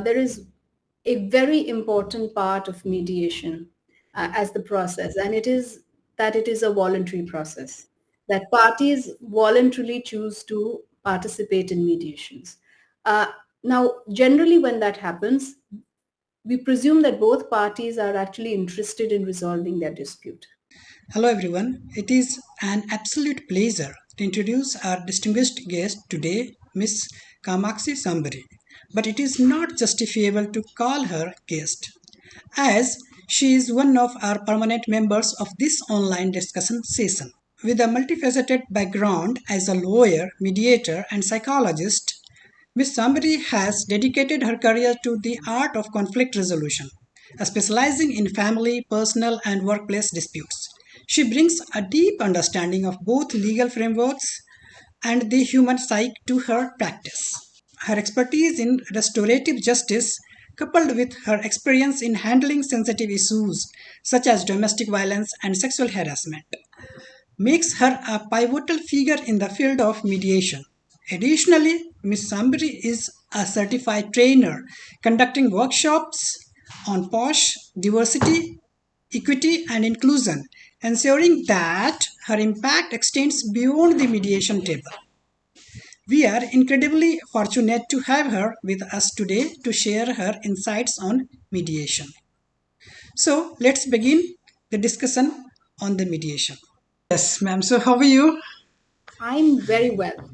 there is a very important part of mediation as the process, and it is that it is a voluntary process, that parties voluntarily choose to participate in mediations. Uh, Now, generally, when that happens, we presume that both parties are actually interested in resolving their dispute. Hello everyone, it is an absolute pleasure to introduce our distinguished guest today, Miss Kamakshi Sambari. But it is not justifiable to call her guest, as she is one of our permanent members of this online discussion session. With a multifaceted background as a lawyer, mediator, and psychologist, Ms. Sambari has dedicated her career to the art of conflict resolution, specializing in family, personal, and workplace disputes. She brings a deep understanding of both legal frameworks and the human psyche to her practice. Her expertise in restorative justice, coupled with her experience in handling sensitive issues such as domestic violence and sexual harassment, makes her a pivotal figure in the field of mediation. Additionally, Ms. Sambri is a certified trainer conducting workshops on POSH, diversity, equity, and inclusion, ensuring that her impact extends beyond the mediation table. We are incredibly fortunate to have her with us today to share her insights on mediation. So, let's begin the discussion on the mediation. Yes, ma'am. So, how are you? I'm very well.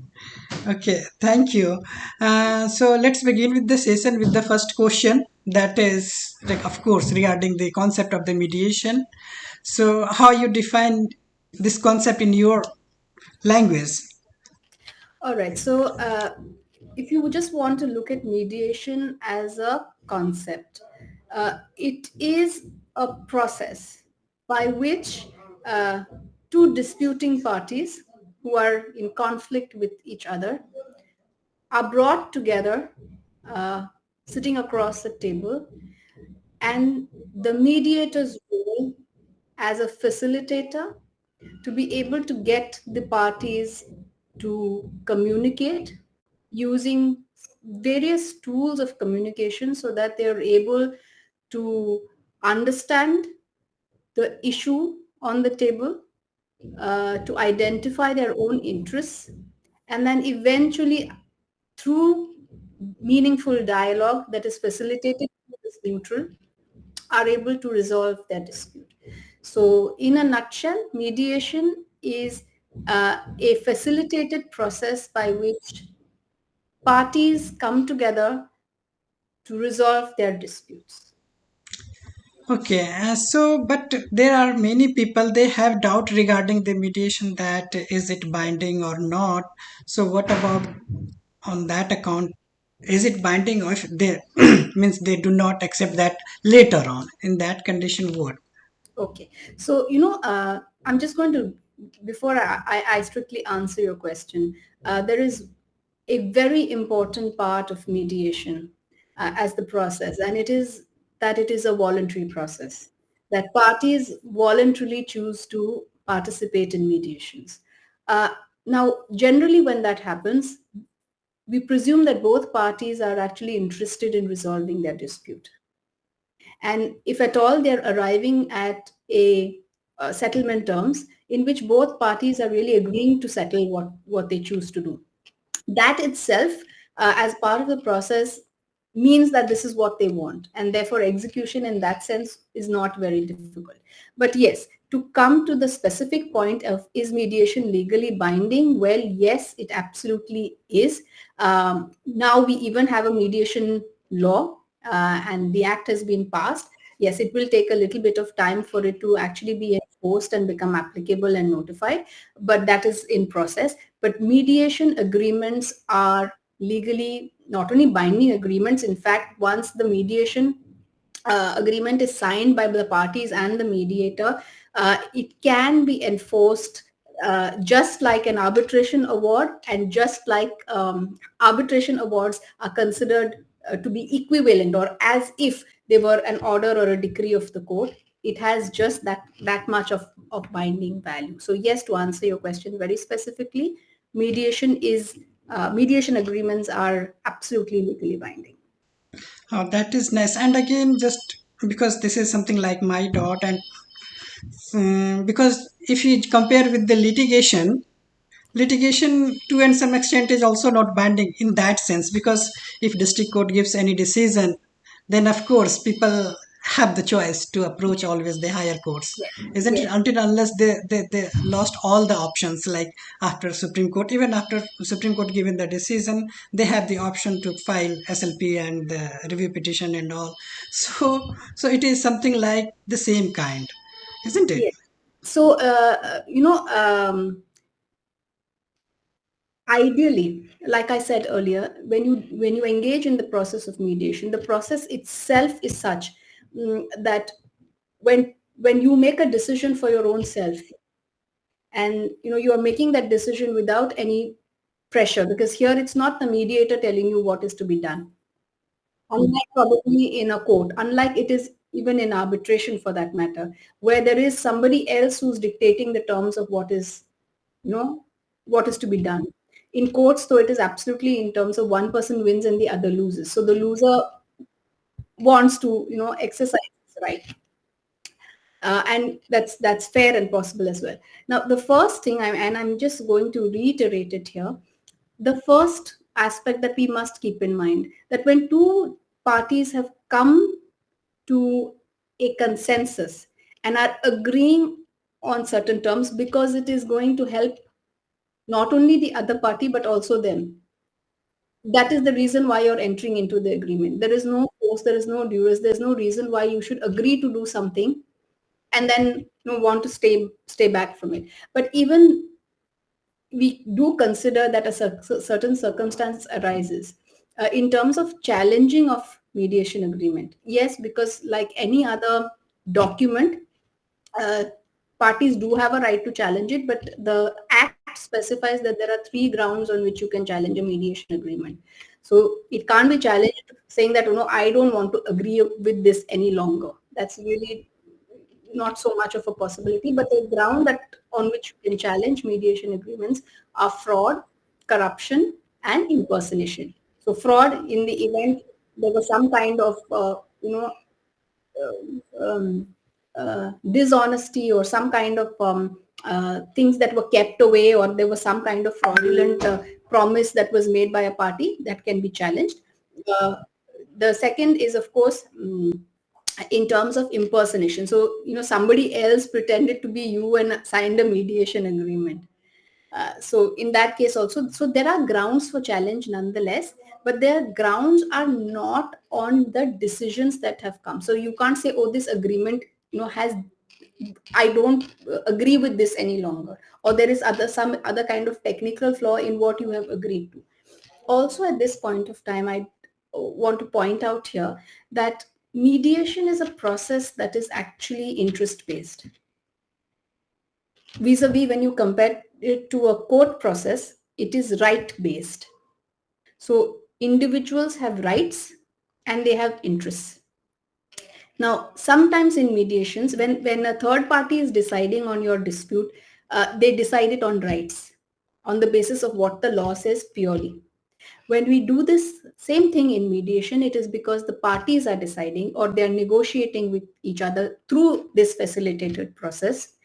Okay, thank you. So let's begin with the session with the first question. That is, like, of course, regarding the concept of the mediation. So, how you define this concept in your language? All right. So, if you just want to look at mediation as a concept, it is a process by which two disputing parties who are in conflict with each other are brought together, uh, sitting across the table, and the mediator's role as a facilitator to be able to get the parties to communicate using various tools of communication so that they are able to understand the issue on the table, to identify their own interests, and then eventually, through meaningful dialogue that is facilitated through this neutral, are able to resolve their dispute. So, in a nutshell, mediation is a facilitated process by which parties come together to resolve their disputes. Okay, but there are many people they have doubt regarding the mediation that is it binding or not. So, what about on that account? Is it binding or if they means they do not accept that later on in that condition? What? Okay, so I'm just going to, before I strictly answer your question, there is a very important part of mediation as the process, and it is that it is a voluntary process, that parties voluntarily choose to participate in mediations. Uh, Now, generally, when that happens, we presume that both parties are actually interested in resolving their dispute. And if at all they're arriving at settlement terms in which both parties are really agreeing to settle what they choose to do, that itself, as part of the process, means that this is what they want, and therefore execution in that sense is not very difficult. But yes, to come to the specific point of is mediation legally binding, well, yes, it absolutely is. Now we even have a mediation law, and the act has been passed. Yes, it will take a little bit of time for it to actually be enforced and become applicable and notified, but that is in process. But mediation agreements are legally not only binding agreements. In fact, once the mediation agreement is signed by the parties and the mediator, it can be enforced just like an arbitration award, and just like arbitration awards are considered to be equivalent or as if they were an order or a decree of the court. It has just that much of binding value. So yes, to answer your question very specifically, mediation agreements are absolutely legally binding. Oh, that is nice. And again, just because this is something like my dot, and because if you compare with the litigation to and some extent is also not binding in that sense, because if district court gives any decision, then of course people have the choice to approach always the higher courts, Yes, isn't it? yes, Until unless they lost all the options, like after Supreme Court, even after Supreme Court given the decision, they have the option to file SLP and the review petition and all. So it is something like the same kind, isn't it? yes. So, ideally, like I said earlier, when you engage in the process of mediation, the process itself is such that when you make a decision for your own self, and you are making that decision without any pressure, because here it's not the mediator telling you what is to be done, unlike probably in a court, unlike it is even in arbitration for that matter, where there is somebody else who's dictating the terms of you know what is to be done. In courts, though, it is absolutely in terms of one person wins and the other loses, so the loser wants to exercise his right. And that's fair and possible as well. Now, the first thing, and I'm just going to reiterate it here, the first aspect that we must keep in mind, that when two parties have come to a consensus and are agreeing on certain terms, because it is going to help not only the other party but also them, that is the reason why you're entering into the agreement. There is no force, there is no duress, there's no reason why you should agree to do something and then want to stay back from it. But even we do consider that a certain circumstance arises in terms of challenging of mediation agreement. Yes, because like any other document, uh, parties do have a right to challenge it, but the act specifies that there are three grounds on which you can challenge a mediation agreement. So it can't be challenged saying that, I don't want to agree with this any longer. That's really not so much of a possibility, but the ground that on which you can challenge mediation agreements are fraud, corruption, and impersonation. So fraud, in the event there was some kind of um, dishonesty or some kind of things that were kept away, or there was some kind of fraudulent promise that was made by a party, that can be challenged. Uh, the second is, of course, in terms of impersonation. So, somebody else pretended to be you and signed a mediation agreement. So in that case also, so there are grounds for challenge nonetheless, but their grounds are not on the decisions that have come. So you can't say, oh, this agreement, has, I don't agree with this any longer, or there is some other kind of technical flaw in what you have agreed to. Also, at this point of time, I want to point out here that mediation is a process that is actually interest based. Vis-a-vis, when you compare it to a court process, it is right based. So individuals have rights and they have interests. Now, sometimes in mediations, when a third party is deciding on your dispute, they decide it on rights, on the basis of what the law says purely. When we do this same thing in mediation, it is because the parties are deciding, or they are negotiating with each other through this facilitated process.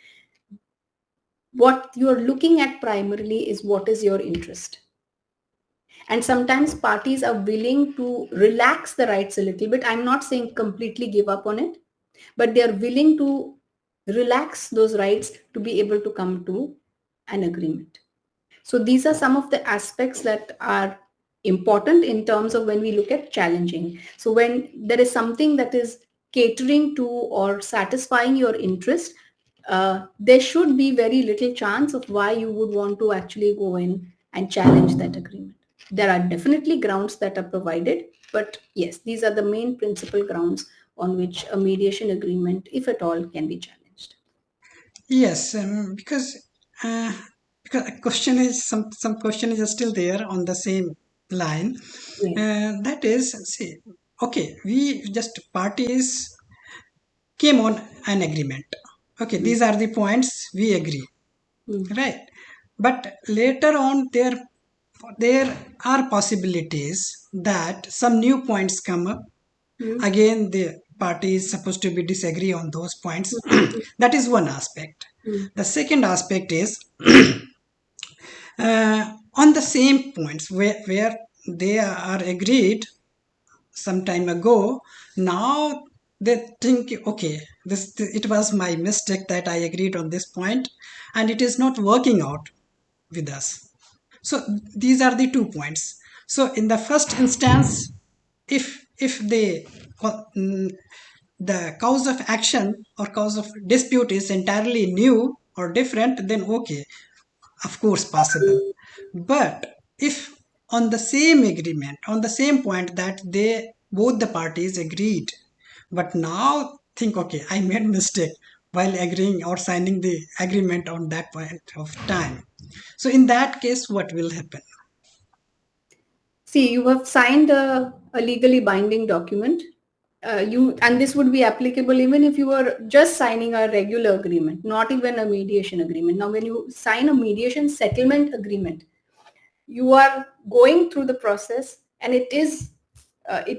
What you're looking at primarily is what is your interest. And sometimes parties are willing to relax the rights a little bit. I'm not saying completely give up on it, but they are willing to relax those rights to be able to come to an agreement. So these are some of the aspects that are important in terms of when we look at challenging. So when there is something that is catering to or satisfying your interest, there should be very little chance of why you would want to actually go in and challenge that agreement. There are definitely grounds that are provided, but yes, these are the main principal grounds on which a mediation agreement, if at all, can be challenged. Yes, uh, because a question is some question is still there on the same line. Yes. That is, see, okay, we just parties came on an agreement. Okay, Mm. these are the points we agree, Mm. right? But later on, there are possibilities that some new points come up, Mm. Again, the party is supposed to be disagree on those points. Mm. That is one aspect. Mm. The second aspect is on the same points where they are agreed some time ago. Now they think, okay, this it was my mistake that I agreed on this point, and it is not working out with us. So these are the 2 points. So in the first instance, if the cause of action or cause of dispute is entirely new or different, then okay, of course possible. But if on the same agreement, on the same point that they both the parties agreed, but now think, okay, I made mistake while agreeing or signing the agreement on that point of time. So in that case, what will happen? See, you have signed a legally binding document. And this would be applicable even if you were just signing a regular agreement, not even a mediation agreement. Now, when you sign a mediation settlement agreement, you are going through the process, and it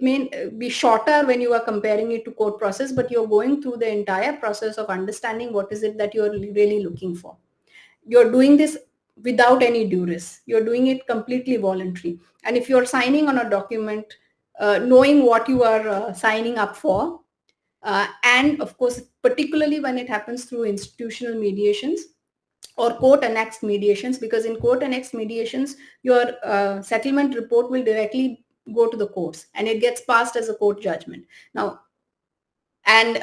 may be shorter when you are comparing it to court process, but you're going through the entire process of understanding what is it that you're really looking for. You're doing this without any duress. You're doing it completely voluntary. And if you're signing on a document, knowing what you are signing up for, and of course, particularly when it happens through institutional mediations or court annexed mediations, because in court annexed mediations, your settlement report will directly go to the courts and it gets passed as a court judgment. Now, and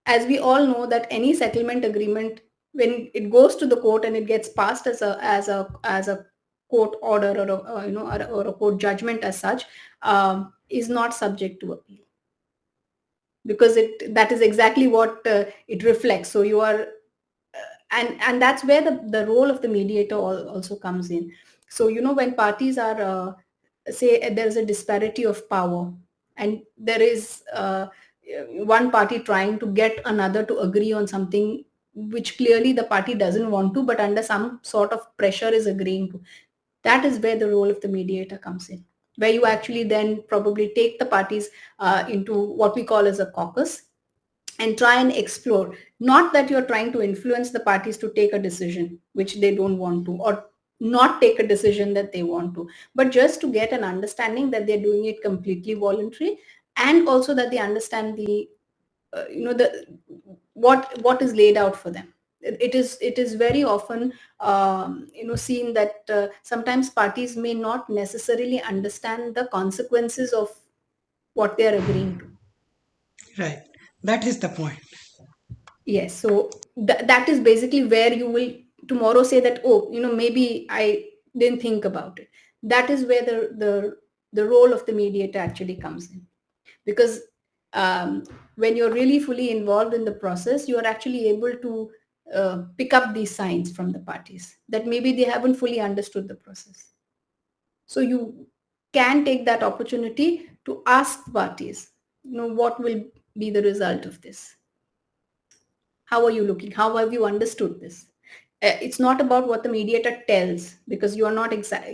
as we all know that any settlement agreement, when it goes to the court and it gets passed as a court order or or a court judgment as such, is not subject to appeal, because that is exactly what it reflects. So you are and that's where the role of the mediator also comes in. So when parties are say there's a disparity of power, and there is one party trying to get another to agree on something which clearly the party doesn't want to, but under some sort of pressure is agreeing to, that is where the role of the mediator comes in, where you actually then probably take the parties into what we call as a caucus and try and explore. Not that you're trying to influence the parties to take a decision which they don't want to, or not take a decision that they want to, but just to get an understanding that they're doing it completely voluntary, and also that they understand the the what is laid out for them. It is very often seen that sometimes parties may not necessarily understand the consequences of what they are agreeing to. Right. That is the point. Yes, so that is basically where you will tomorrow say that, oh, maybe I didn't think about it. That is where the role of the mediator actually comes in, because when you're really fully involved in the process, you are actually able to pick up these signs from the parties that maybe they haven't fully understood the process. So you can take that opportunity to ask parties, what will be the result of this? How are you looking? How have you understood this? It's not about what the mediator tells, because you are not exact.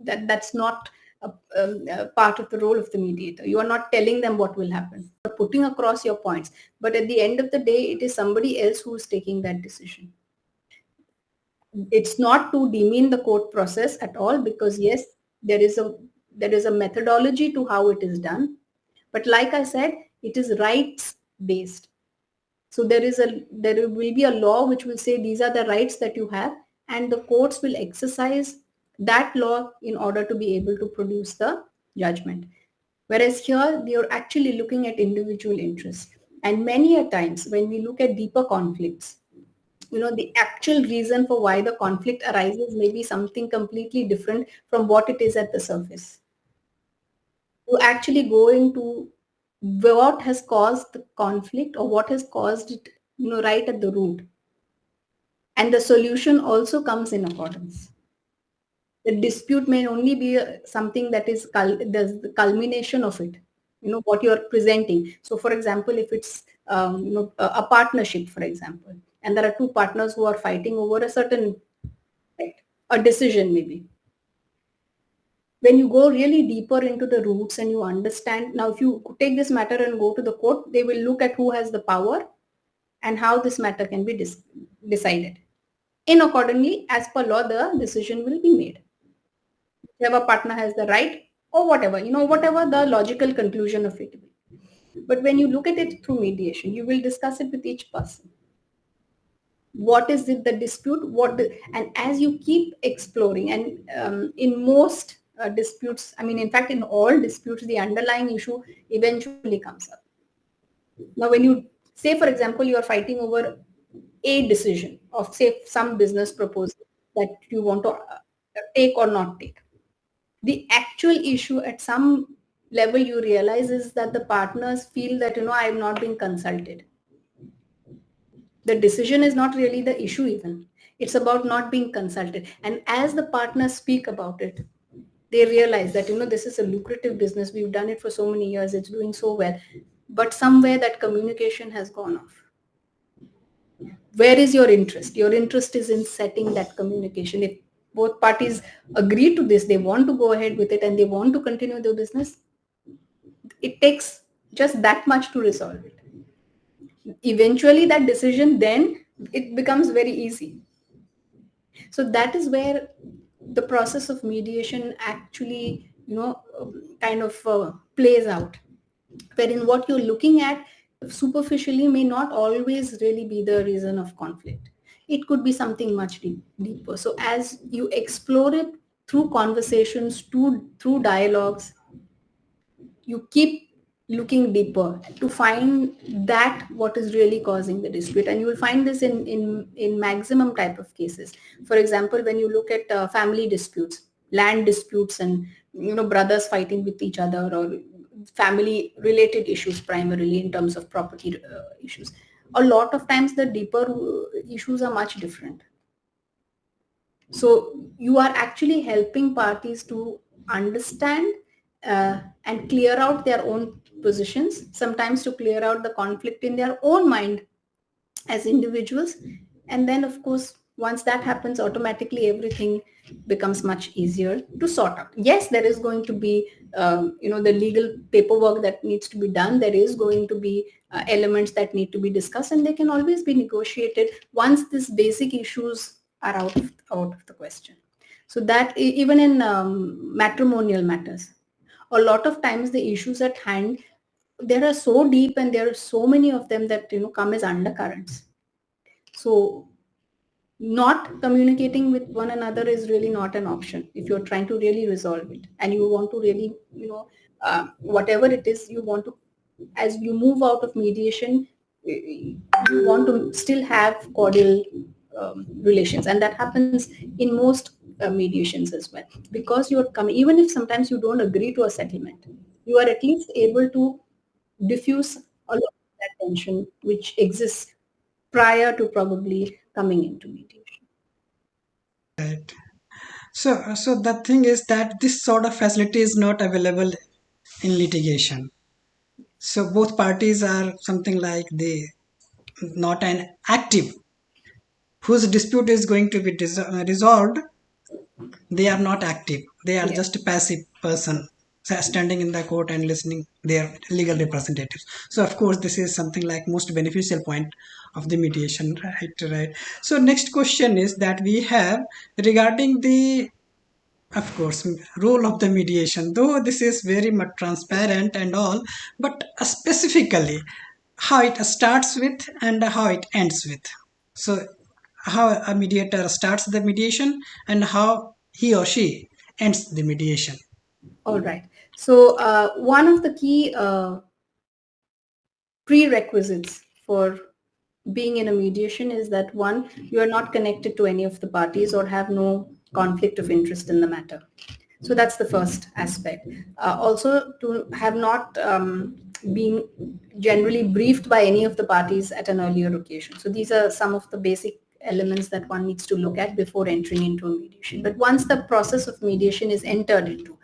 That's not a part of the role of the mediator. You are not telling them what will happen, but putting across your points. But at the end of the day, it is somebody else who is taking that decision. It's not to demean the court process at all, because yes, there is a methodology to how it is done. But like I said, it is rights based. So there will be a law which will say these are the rights that you have, and the courts will exercise that law in order to be able to produce the judgment. Whereas here you're actually looking at individual interests. And many a times when we look at deeper conflicts, the actual reason for why the conflict arises may be something completely different from what it is at the surface. To actually go into what has caused the conflict or what has caused it, right at the root. And the solution also comes in accordance. The dispute may only be something that is the culmination of it, what you are presenting. So for example, if it's a partnership, for example, and there are two partners who are fighting over a certain, right, a decision maybe. When you go really deeper into the roots and you understand, now if you take this matter and go to the court, they will look at who has the power and how this matter can be decided. In accordingly, as per law, the decision will be made. Whichever partner has the right or whatever, whatever the logical conclusion of it will be. But when you look at it through mediation, you will discuss it with each person. What is it the dispute? And as you keep exploring, and in most disputes, I mean, in fact, in all disputes, the underlying issue eventually comes up. Now, when you say, for example, you are fighting over a decision of, say, some business proposal that you want to take or not take, the actual issue at some level you realize is that the partners feel that, I am not being consulted. The decision is not really the issue even. It's about not being consulted. And as the partners speak about it, they realize that, this is a lucrative business. We've done it for so many years. It's doing so well. But somewhere that communication has gone off. Where is your interest? Your interest is in setting that communication. If both parties agree to this, they want to go ahead with it and they want to continue their business, it takes just that much to resolve it. Eventually that decision, then it becomes very easy. So that is where the process of mediation actually, kind of plays out, wherein what you're looking at superficially may not always really be the reason of conflict. It could be something much deeper. So as you explore it through conversations, through dialogues, you keep looking deeper to find that what is really causing the dispute. And you will find this in maximum type of cases. For example, when you look at family disputes, land disputes, and brothers fighting with each other, or family related issues, primarily in terms of property issues, a lot of times the deeper issues are much different. So you are actually helping parties to understand and clear out their own positions, sometimes to clear out the conflict in their own mind as individuals. And then, of course, once that happens, automatically everything becomes much easier to sort out. Yes, there is going to be, the legal paperwork that needs to be done. There is going to be elements that need to be discussed, and they can always be negotiated once these basic issues are out of the question. So that even in matrimonial matters, a lot of times the issues at hand, there are so deep and there are so many of them that come as undercurrents. So not communicating with one another is really not an option if you're trying to really resolve it, and you want to really, whatever it is you want to, as you move out of mediation, you want to still have cordial relations, and that happens in most mediations as well, because you're coming, even if sometimes you don't agree to a settlement, you are at least able to diffuse a lot of that tension which exists prior to probably coming into mediation. Right. So the thing is that this sort of facility is not available in litigation. So both parties are something like they not an active whose dispute is going to be resolved. They are not active. They are Yeah. just a passive person standing in the court and listening their legal representatives. So of course this is something like most beneficial point of the mediation, right. So next question is that we have regarding the, of course, role of the mediation, though this is very much transparent and all, but specifically how it starts with and how it ends with. So, how a mediator starts the mediation and how he or she ends the mediation. All right. So one of the key prerequisites for being in a mediation is that, one, you are not connected to any of the parties or have no conflict of interest in the matter. So that's the first aspect. Also, to have not been generally briefed by any of the parties at an earlier occasion. So these are some of the basic elements that one needs to look at before entering into a mediation. But once the process of mediation is entered into,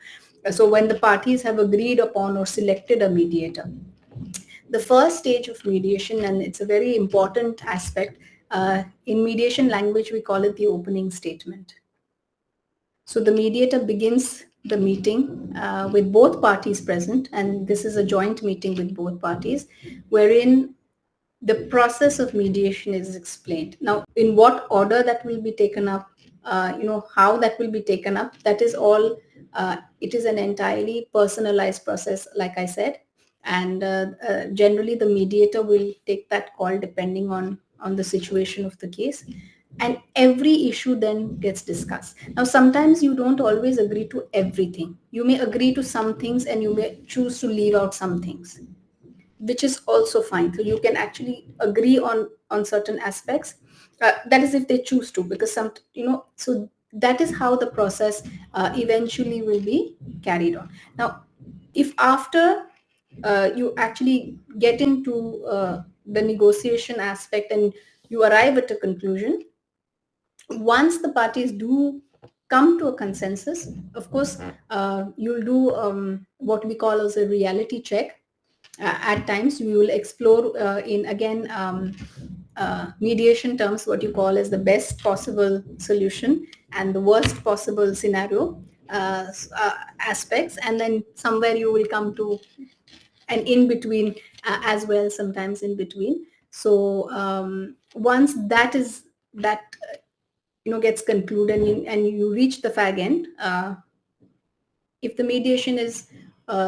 so when the parties have agreed upon or selected a mediator, the first stage of mediation, and it's a very important aspect, in mediation language, we call it the opening statement. So the mediator begins the meeting with both parties present, and this is a joint meeting with both parties, wherein the process of mediation is explained. Now, in what order that will be taken up, how that will be taken up, that is all, it is an entirely personalized process, like I said. And generally, the mediator will take that call depending on the situation of the case. And every issue then gets discussed. Now, sometimes you don't always agree to everything. You may agree to some things and you may choose to leave out some things, which is also fine. So you can actually agree on certain aspects. That is if they choose to, because so that is how the process eventually will be carried on. Now, if after you actually get into the negotiation aspect and you arrive at a conclusion, once the parties do come to a consensus, of course, you'll do what we call as a reality check. At times we will explore in again mediation terms what you call as the best possible solution and the worst possible scenario aspects, and then somewhere you will come to an in between as well, sometimes in between. So once that gets concluded and you reach the fag end, if the mediation is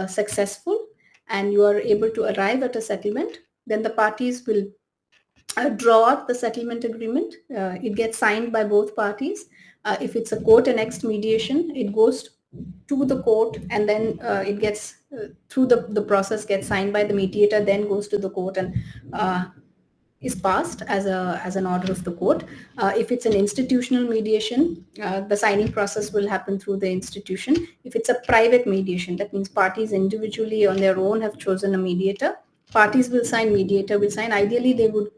successful and you are able to arrive at a settlement, then the parties will draw up the settlement agreement. It gets signed by both parties. If it's a court annexed mediation, it goes to the court, and then it gets through the process, gets signed by the mediator, then goes to the court and is passed as an order of the court. If it's an institutional mediation, the signing process will happen through the institution. If it's a private mediation, that means parties individually on their own have chosen a mediator. Parties will sign, mediator will sign. Ideally, they would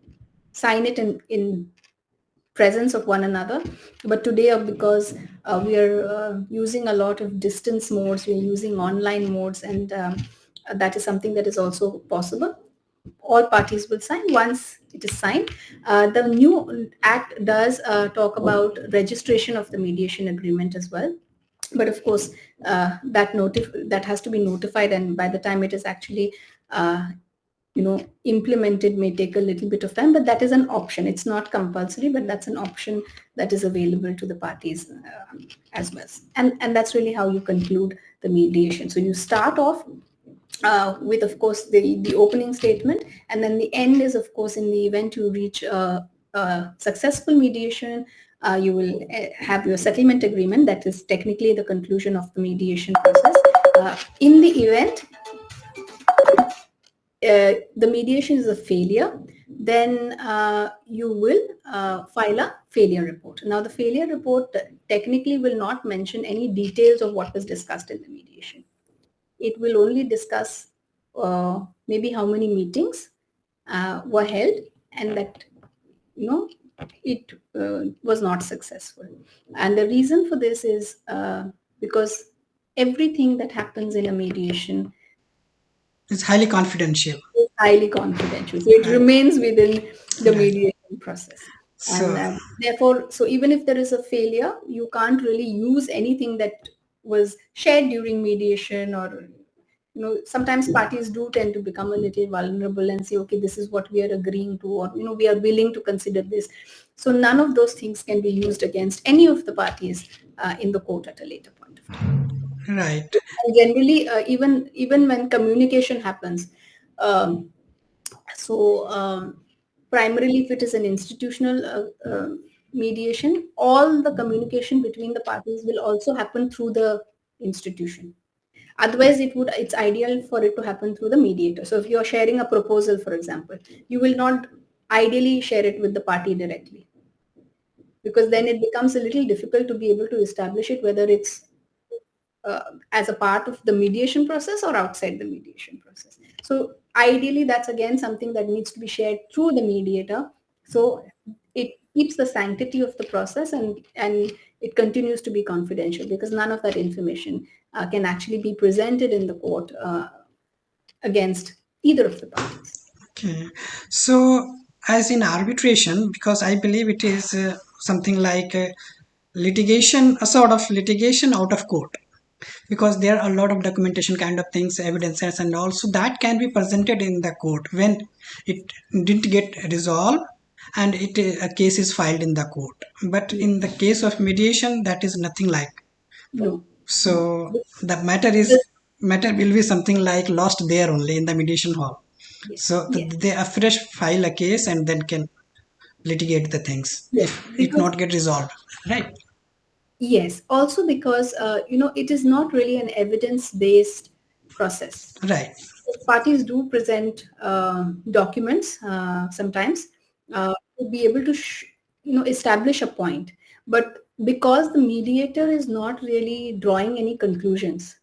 sign it in presence of one another. But today, because we are using a lot of distance modes, we're using online modes, and that is something that is also possible. All parties will sign. Once it is signed, the new act does talk about registration of the mediation agreement as well. But of course, that has to be notified, and by the time it is actually implemented may take a little bit of time, but that is an option. It's not compulsory, but that's an option that is available to the parties as well. And that's really how you conclude the mediation. So you start off with, of course, the opening statement, and then the end is, of course, in the event you reach a successful mediation, you will have your settlement agreement. That is technically the conclusion of the mediation process. In the event the mediation is a failure, then you will file a failure report. Now, the failure report technically will not mention any details of what was discussed in the mediation. It will only discuss maybe how many meetings were held, and that it was not successful. And the reason for this is because everything that happens in a mediation It's highly confidential. is highly confidential. So it Right. remains within the Right. mediation process. And So, therefore, so even if there is a failure, you can't really use anything that was shared during mediation, or sometimes parties do tend to become a little vulnerable and say, okay, this is what we are agreeing to, or we are willing to consider this. So none of those things can be used against any of the parties in the court at a later point of time. right. And generally, even when communication happens, um, so primarily, if it is an institutional mediation, all the communication between the parties will also happen through the institution. Otherwise, it's ideal for it to happen through the mediator. So if you're sharing a proposal, for example, you will not ideally share it with the party directly, because then it becomes a little difficult to be able to establish it, whether it's as a part of the mediation process or outside the mediation process. So ideally, that's again something that needs to be shared through the mediator. So it keeps the sanctity of the process, and it continues to be confidential, because none of that information can actually be presented in the court against either of the parties. Okay. So, as in arbitration, because I believe it is something like litigation, a sort of litigation out of court. because there are a lot of documentation kind of things, evidences, and also that can be presented in the court when it didn't get resolved and a case is filed in the court. But Yes. in the case of mediation, that is nothing like. No. So the The- matter will be something like lost there only in the mediation hall. yes. So Yes. they afresh file a case and then can litigate the things Yes. if it Because not get resolved, right? yes, also because it is not really an evidence-based process. Right. Parties do present documents sometimes to be able to establish a point, but because the mediator is not really drawing any conclusions,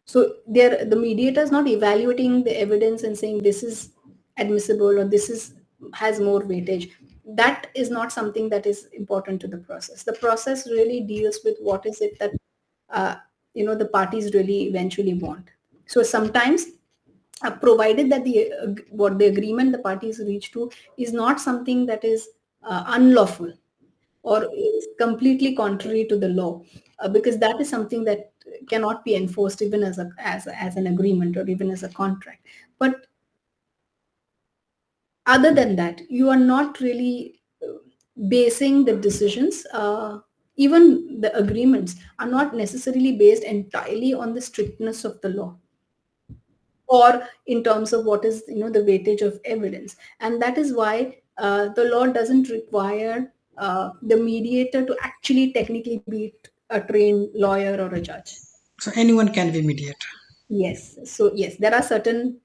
so there the mediator is not evaluating the evidence and saying this is admissible or this is has more weightage. That is not something that is important to the process. The process really deals with what is it that uh, the parties really eventually want. So sometimes provided that what the agreement the parties reach to is not something that is unlawful or is completely contrary to the law, because that is something that cannot be enforced even as an agreement or even as a contract. But other than that, you are not really basing the decisions. Even the agreements are not necessarily based entirely on the strictness of the law or in terms of what is the weightage of evidence, and that is why the law doesn't require the mediator to actually technically be a trained lawyer or a judge. So anyone can be mediator. Yes, so yes, there are certain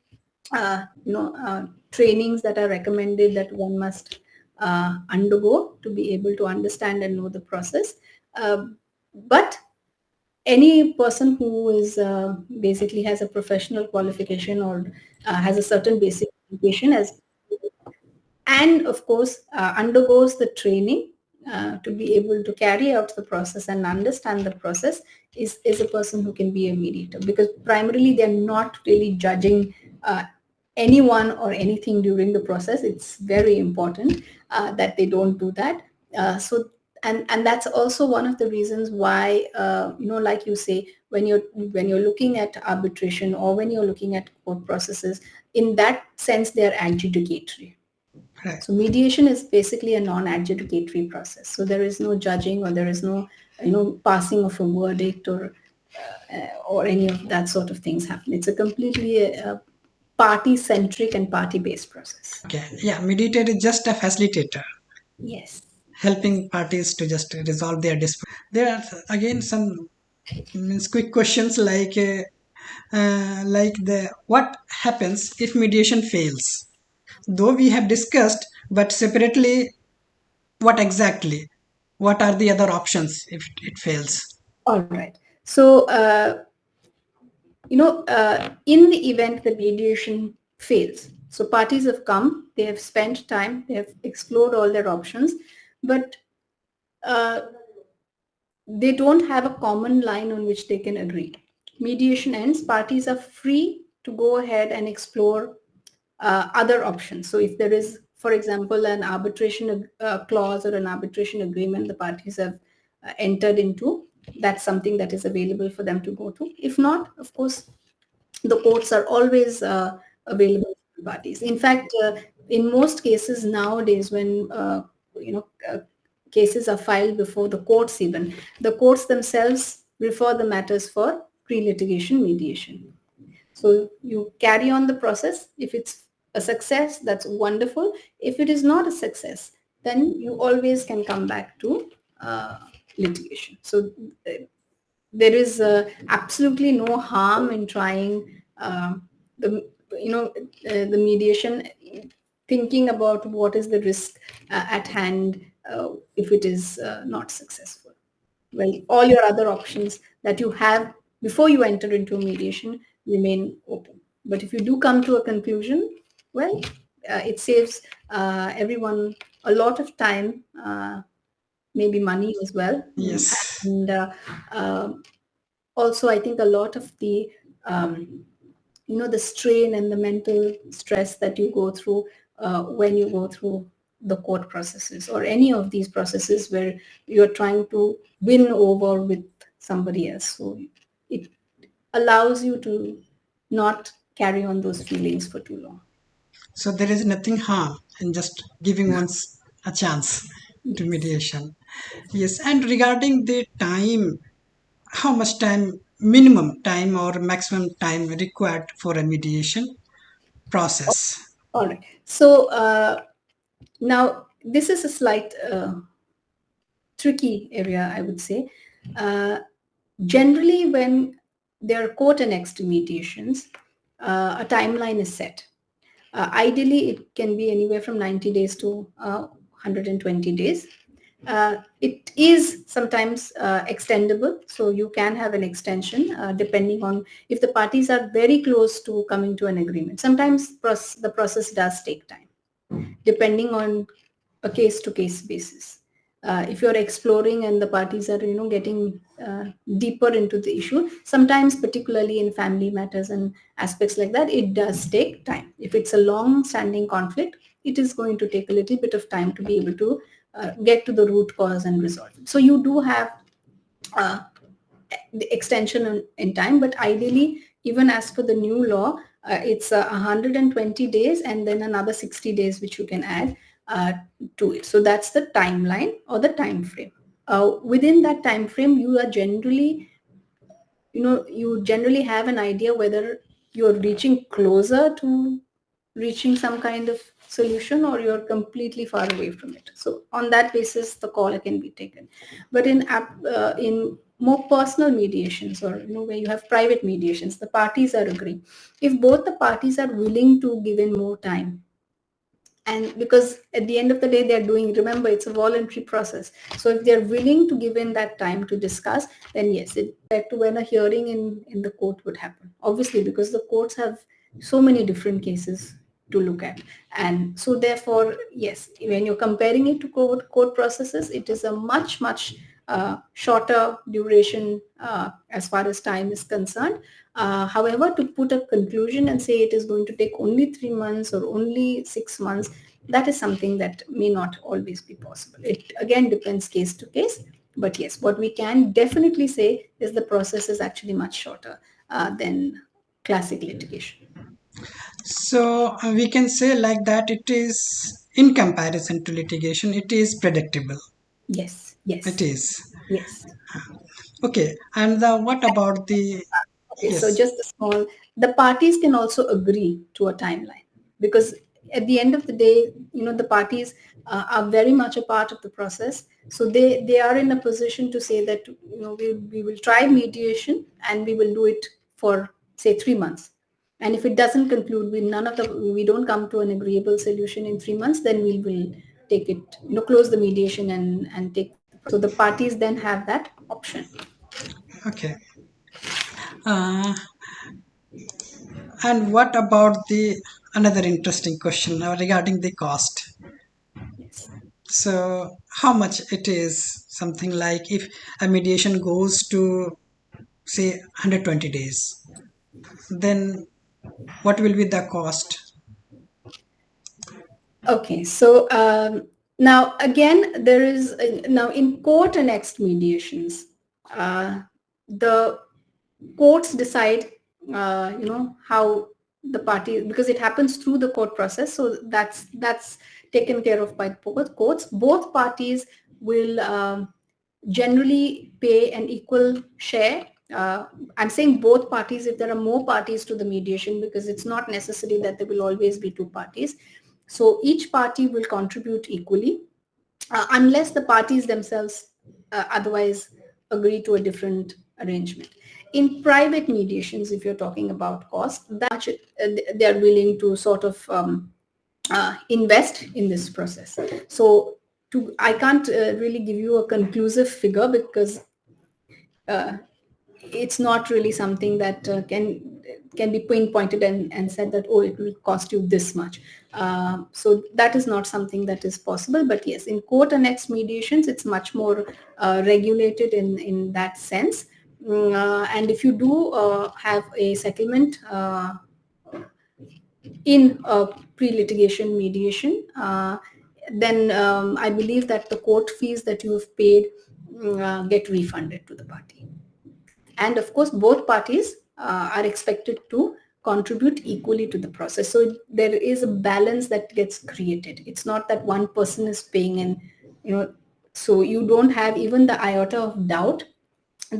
trainings that are recommended that one must undergo to be able to understand and know the process. But any person who is basically has a professional qualification or has a certain basic education as and of course undergoes the training to be able to carry out the process and understand the process is a person who can be a mediator, because primarily they're not really judging anyone or anything during the process. It's very important that they don't do that. And that's also one of the reasons why like you say, when you're looking at arbitration or when you're looking at court processes, in that sense they're adjudicatory. Right. So mediation is basically a non-adjudicatory process. So there is no judging or there is no, passing of a verdict or any of that sort of things happen. It's a completely party-centric and party-based process. Okay. Yeah, mediator is just a facilitator, Yes. helping parties to just resolve their dispute. There are again some means quick questions like the what happens if mediation fails? Though we have discussed, but separately, what exactly? What are the other options if it fails? All right. So, in the event the mediation fails, so parties have come, they have spent time, they have explored all their options, but uh, they don't have a common line on which they can agree. Mediation ends, parties are free to go ahead and explore other options. So if there is, for example, an arbitration clause or an arbitration agreement the parties have entered into, that's something that is available for them to go to. If not, of course, the courts are always available for parties. In fact, in most cases nowadays, when you know cases are filed before the courts, even the courts themselves refer the matters for pre-litigation mediation. So you carry on the process. If it's a success, that's wonderful. If it is not a success, then you always can come back to uh, litigation. So there is absolutely no harm in trying the the mediation, thinking about what is the risk at hand if it is not successful. Well, all your other options that you have before you enter into a mediation remain open. But if you do come to a conclusion, well, it saves everyone a lot of time, maybe money as well. Yes. And uh, also, I think a lot of the the strain and the mental stress that you go through when you go through the court processes or any of these processes where you're trying to win over with somebody else. So it allows you to not carry on those feelings for too long. So there is nothing harm in just giving once a chance to Yes. mediation. Yes, and regarding the time, how much time, minimum time or maximum time required for a mediation process? All right. So now this is a slight tricky area, I would say. Uh, Generally, when there are court annexed mediations, a timeline is set. Ideally, it can be anywhere from 90 days to 120 days. It is sometimes extendable, so you can have an extension depending on if the parties are very close to coming to an agreement. Sometimes the process does take time depending on a case to case basis. If you're exploring and the parties are getting deeper into the issue, sometimes particularly in family matters and aspects like that, it does take time. If it's a long standing conflict, it is going to take a little bit of time to be able to get to the root cause and resolve it. So you do have uh, the extension in time, but ideally, even as per the new law, it's 120 days and then another 60 days which you can add uh, to it. So that's the timeline or the time frame. Within that time frame, you are generally, you generally have an idea whether you're reaching closer to reaching some kind of solution or you're completely far away from it. So on that basis, the call can be taken. But in more personal mediations, or where you have private mediations, the parties are agreeing. If both the parties are willing to give in more time, and because at the end of the day they're doing, remember, it's a voluntary process, so if they're willing to give in that time to discuss, then yes, it back to when a hearing in the court would happen, obviously, because the courts have so many different cases to look at. And so therefore, yes, when you're comparing it to court processes, it is a much shorter duration as far as time is concerned. However, to put a conclusion and say it is going to take only 3 months or only 6 months, that is something that may not always be possible. It again depends case to case. But yes, what we can definitely say is the process is actually much shorter than classic litigation. So we can say like that it is in comparison to litigation, it is predictable. Yes, It yes, is. yes. Okay. And what about the, Okay, so yes, just a small, the parties can also agree to a timeline, because at the end of the day, the parties are very much a part of the process. So they are in a position to say that, we will try mediation and we will do it for say 3 months. And if it doesn't conclude, we don't come to an agreeable solution in 3 months, then we will take it, close the mediation and take. So the parties then have that option. okay. Uh, and what about the another interesting question regarding the cost? Yes. So how much it is? Something like if a mediation goes to say 120 days, then what will be the cost? Okay, so now again, there is now in court annexed mediations, the courts decide, how the party, because it happens through the court process, so that's taken care of by both courts. Both parties will generally pay an equal share. I'm saying both parties if there are more parties to the mediation, because it's not necessary that there will always be two parties. So each party will contribute equally, unless the parties themselves otherwise agree to a different arrangement. In private mediations, if you're talking about cost, that they are willing to sort of invest in this process. So I can't really give you a conclusive figure, because uh, it's not really something that can be pinpointed and said that, oh, it will cost you this much. So that is not something that is possible. But yes, in court annexed mediations, it's much more regulated in that sense. And if you do have a settlement in a pre-litigation mediation, then I believe that the court fees that you have paid get refunded to the party. And of course, both parties are expected to contribute equally to the process. So there is a balance that gets created. It's not that one person is paying, and so you don't have even the iota of doubt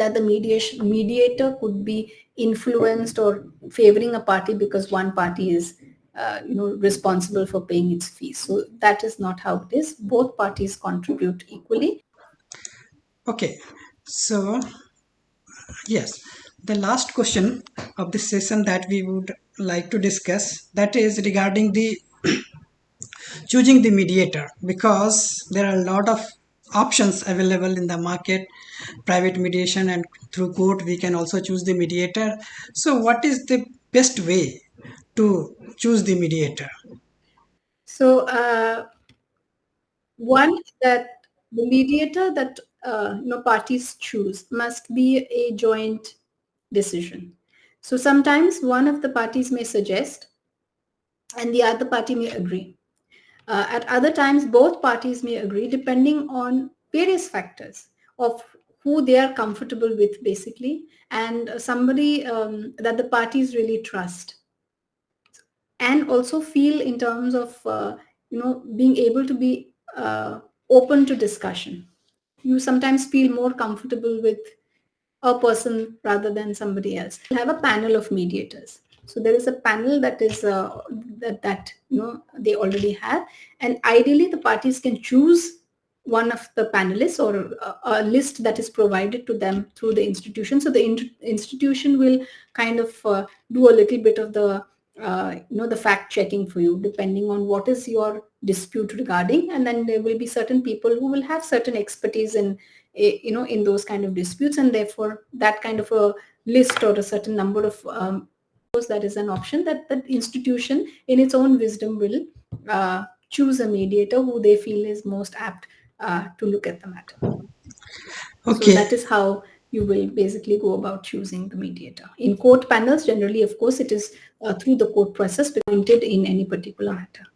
that the mediator could be influenced or favoring a party because one party is responsible for paying its fees. So that is not how it is. Both parties contribute equally. Okay, so yes, the last question of this session that we would like to discuss, that is regarding the choosing the mediator, because there are a lot of options available in the market, private mediation, and through court we can also choose the mediator. So what is the best way to choose the mediator? So one, that the mediator that parties choose must be a joint decision. So sometimes one of the parties may suggest and the other party may agree. At other times, both parties may agree depending on various factors of who they are comfortable with, basically, and somebody that the parties really trust, and also feel in terms of being able to be open to discussion. You sometimes feel more comfortable with a person rather than somebody else. We'll have a panel of mediators. So there is a panel that is that they already have, and ideally the parties can choose one of the panelists or a list that is provided to them through the institution. So the institution will kind of do a little bit of the the fact checking for you, depending on what is your dispute regarding, and then there will be certain people who will have certain expertise in in those kind of disputes, and therefore that kind of a list or a certain number of that is an option that the institution in its own wisdom will choose a mediator who they feel is most apt to look at the matter. So Okay, that is how you will basically go about choosing the mediator. In court panels, generally, of course, it is through the court process appointed in any particular matter.